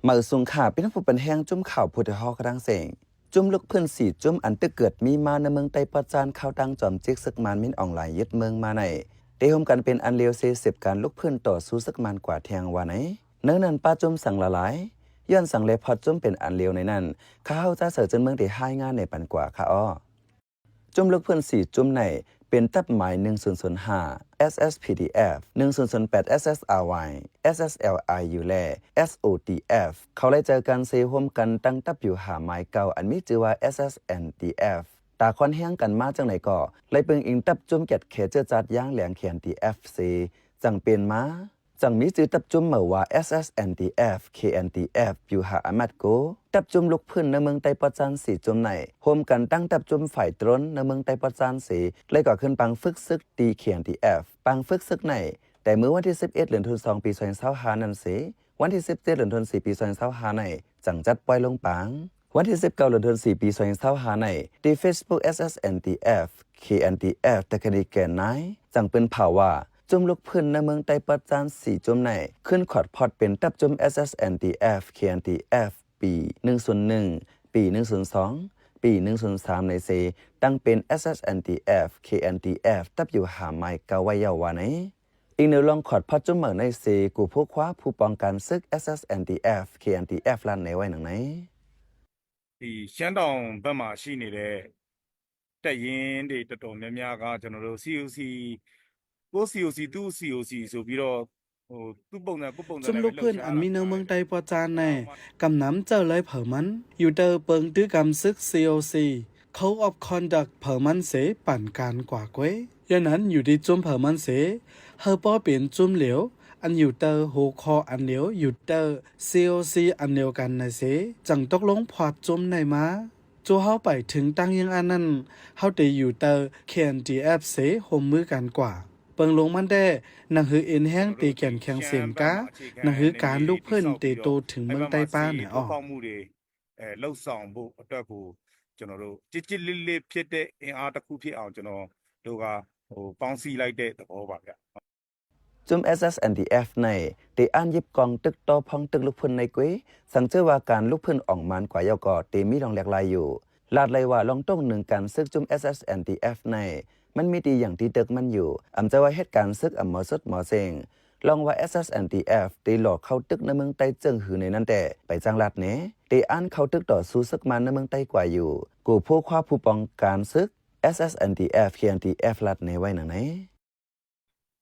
มาสุงขาเป็นผู้เป็นแห้งจุ่มข่าวพุทธฮอกระดังเสงจุ่มลูกเพื่อนสี่จุ่มอันตึกเกิดมีมาในเมืองไต้ประจานข่าวดังจอมจิกซึกมันมินออนไลน์ยึดเมืองมาในได้ร่วมกันเป็นอันเลวเซสิบการลูกเพื่อนต่อสู้ซึกมันกว่าแทงว่าไหนเนื้อนั้นป้าจุ่มสั่งละลายย้อนสั่งเลพอจุ่มเป็นอันเลวในนั้นข้าเจ้าเสือจนเมืองได้ให้งานในปันกว่าข้าอ้อจุ่มลูกเพื่อนสี่จุ่มในเป็นตับหมาย1005 SSPDF 1008 SSRY SSLIU และ SODF เขาเลยเจอกันเซร่วมกันตั้งตับอยู่หาหมายเก่าอันมีชื่อว่า SSNDF ตาคอนแห้งกันมาจังไหนก็เลยเปิงอิงตับจุ่มเก็ดเขเจอจัดย่างแหลงเขียน DFC จังเป็นมาจังมีจื่อตับจุ่มเหมือว่า SSNDF KNDF อยู่หาอามัดโกตับจุ่มลูกพื้นในเมืองไต้ประจันสีจุ่มไหนร่วมกันตั้งตับจุ่มฝ่ายตรนในเมืองไต้ประจันสีเลยก่อขึ้นปังฝึกซึกตี KNDF ปังฝึกซึกไหนแต่เมื่อวันที่11เดือนธันวาคมปี2025นั้นสิวันที่17เดือนธันวาคมปี2025ในจังจัดปล่อยลงปังวันที่19เดือนธันวาคมปี2025ในที่ Facebook SSNDF KNDF ตะคดีแก่นายจังเป็นข่าวว่าจุ่มลูกพื้นในเมืองไต้ประจาน4จุ่มในขึ้นขอดพอดเป็นตับจุ่ม SSNDF KNDF ปี101ปี102ปี103ในเซตั้งเป็น SSNDF KNDF ตับอยู่หาไม้กะไว้ยาวาไหนอีกหนึ่งลองขอดพอดจุ่มเหมือในเซกูผู้คว้าผู้ป้องกันซึก SSNDF KNDF ลั่นในไว้หนังไหนဒီရှမ်းတောင်ဘက်မှာရှိနေတဲ့တက်ရင်တွေတော်တော်များများကကျွန်တော်တို့ COC ကို COC သူ့ COC ဆိုပြီးတော့သူ့ပုံစံကိုပုံစံ จุ่มลูกเพื่อนอันมีเนื้อเมืองไต้ปอจานในกำน้ำเจอเลยเผอมันอยู่เตอเปิงตื้อกำซึก COC Code of Conduct เผอมันเสปั่นการกว่าก้วยยันนั้นอยู่ที่จุ่มเผอมันเสเฮอป้อเปลี่ยนจุ่มเหลียวอันอยู่เตอโหคออันเหลียวอยู่เตอ COC อันเดียวกันในเสจังตกลงพอดจุ่มในมาจูเฮาไปถึงตั้งยังอันนั้นเฮาตีอยู่เตอ KNDF เสโฮมมือกันกว่าเปิงลงมันได้นังหือเอ็นแห้งตีแก่นแข็งเสียงกานังหือการลูกเพิ่นตีโตถึงเมืองไต้ป้าเนี่ยอ้อမှုတွေလှုပ်ဆောင်ဖို့အတွက်ကိုကျွန်တော်တို့ကြစ်လေးလေးဖြစ်တဲ့အင်အားတစ်ခုဖြစ်အောင်ကျွန်တော်တို့ကပေါင်းစည်းလိုက်တဲ့သဘောပါဗျจุ่ม SSNDF ในได้อ่านยิบกองตึกต่อพองตึกลูกพื้นในกุ้ยสังเจอว่าการลูกพื้นอ่องมันกว่ายอกอเตมีรองแหลกลายอยู่ลาดเลยว่าลองต้องหนึ่งการซึกจุ่ม SSNDF ในมันมีดีอย่างที่ตึกมันอยู่อำจะว่าเหตุการณ์ซึกหมอสุดหมอเซงลองว่า SSNDF ได้หลอกเข้าตึกในเมืองไต้เจิงหือในนั้นแต่ไปจังลัดเนได้อ่านเข้าตึกต่อสู้ซึกมันในเมืองไต้กว่าอยู่กูผู้คว้าผู้ป้องกันซึก SSNDF KNDF ลัดในไว้หนังไหน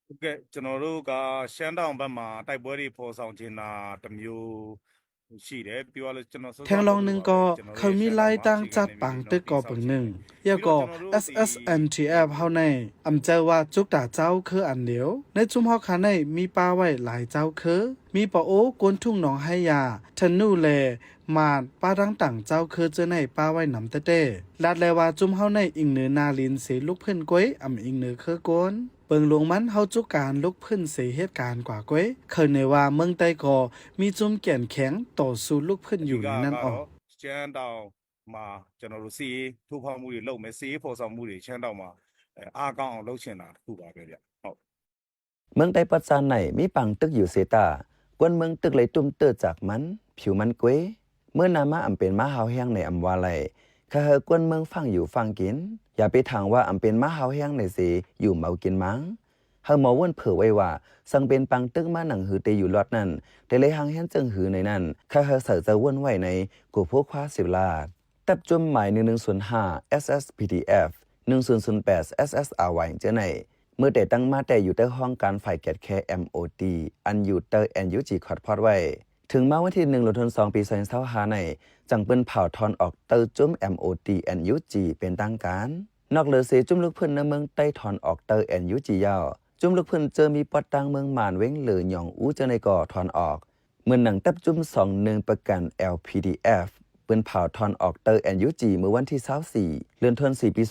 ဟုတ်ကဲ့ကျွန်တော်တို့ကရှမ်းတောင်ဘက်မှာတိုက်ပွဲတွေပေါ်ဆောင်နေတာတစ်မျိုးရှိတယ်ပြောရလို့ကျွန်တော်แทงลองหนึ่งก็เขามีไล่ตั้งจัดปังตึกก็ปังหนึ่งยาก็ SSNTF เฮาในอำเจอว่าจุกตาเจ้าคืออันเดียวในจุ่มเฮาคาในมีป้าไว้หลายเจ้าคือมีปอโอกวนทุ่งหนองให้ยาทนูแลมาป้าดังต่างเจ้าคือเจอในป้าไว้นำเต้ลาดแลว่าจุ่มเฮาในอิงเหนือนาลินเสลูกเพิ่นก้อยอำอิงเหนือคือกวนเปิงหลวงมันเฮาจุกการลุกพื้นเสียเหตุการณ์กว่าก้อยเคยในว่าเมืองไต้ก็มีจุ่มแก่นแข็งต่อสู้ลุกพื้นอยู่นั่นออกရှမ်းတောင်မှာကျွန်တော်တို့စီးထိုးဖောက်မှုတွေလုပ်မယ်စီးဖော်ဆောင်မှုတွေရှမ်းတောင်မှာအားကောင်းအောင်လုပ်ချင်တာတခုပါပဲဗျဟုတ်เมืองไต้ปัจจานไหนมีปังตึกอยู่เสตากวนเมืองตึกเลยตุ้มเตอจากมันผิวมันเกวยเมื่อนามาอำเป็นมาหาวแห้งในอำวาไลข้าเฮกวนเมืองฟังอยู่ฟังกินอย่าไปทางว่าอำเป็นมาหาวแห้งในสิอยู่เมากินมั้งเฮาหมอว่นเผอไว้ว่าสังเป็นปังตึกมาหนังหือเตอยู่รอดนั่นแต่เลยหางแห้งจึงหือในนั้นข้าเฮเสือจะว่นไว้ในกูพวกคว้าสิบลาดตับจุ่มหมาย1105 SSPDF 1008 SSRY เจ้าไหนเมื่อแต่ตั้งมาแต่อยู่ใต้ห้องการฝ่ายแกดแค MOD อันอยู่เตอร์ NUG คอดพอดไว้ถึงมาวันที่1 ธันวาคมปี2025ในจังเปิ้นเผาทอนออกเตอร์จุ่ม MOD NUG เป็นตั้งการนอกเหลือเสจุ่มลูกเพิ่นในเมืองใต้ถอนออกเตอร์ NUG ยาวจุ่มลูกเพิ่นเจอมีปอดตังเมืองหมานเว้งเหลือหย่องอู้เจ้าในก่อถอนออกเมื่อหนังตับจุ่ม21ประกัน LPDF เปิ้นเผาทอนออกเตอร์ NUG เมื่อวันที่24เดือนธันวาคมปี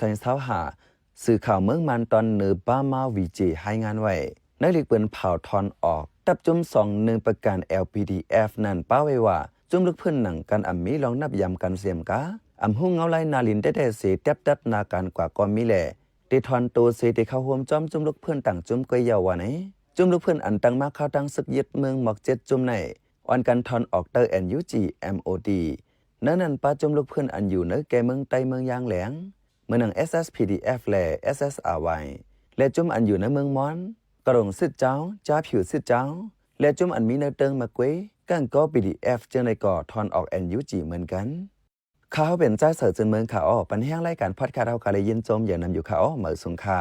2025สื่อข่าวเมืองมันตอนเนอบ้ามาวีเจให้งานไว้ในหลีกเปิ้นเผาทอนออกตับจุ่ม21ประกัน LPDF นั่นป้าไว้ว่าจุ่มลูกเพิ่นหนังกันอำมีลองนับยำกันเสียมกาอำหุ่งเงาไลนาลินได้เสตับนาการกว่าก่อนมีแลได้ทอนโตเสได้เข้าร่วมจอมจุ่มลูกเพิ่นต่างจุ่มก้อยยาวว่าไหนจุ่มลูกเพิ่นอันตั้งมาเข้าตั้งศึกยึดเมืองหมอก7จุ่มในอ ออนกันทอนออกเตอร์ NUG MOD นั้นป้าจุ่มลูกเพื่อนอันอยู่เนื้อแกเมืองไตเมืองยางแหลงเมืองหนัง SSPDF และ SSRY และจุ่มอันอยู่ในเมืองมอนกระหลงสิทธิ์เจ้าจ้าผิวสิทธิ์เจ้าและจุ่มอันมีเนื้อเติงมาเกวยกั้งก็ PDF จึงในก่อทอนออก NUG เหมือนกันข้าวเป็นใจเสือจนเมืองขาอ้อปันแห้งไล่การพอดคาสต์เอากาเลยยินจมอย่างนำอยู่ขาอ้อเหมือสุงคา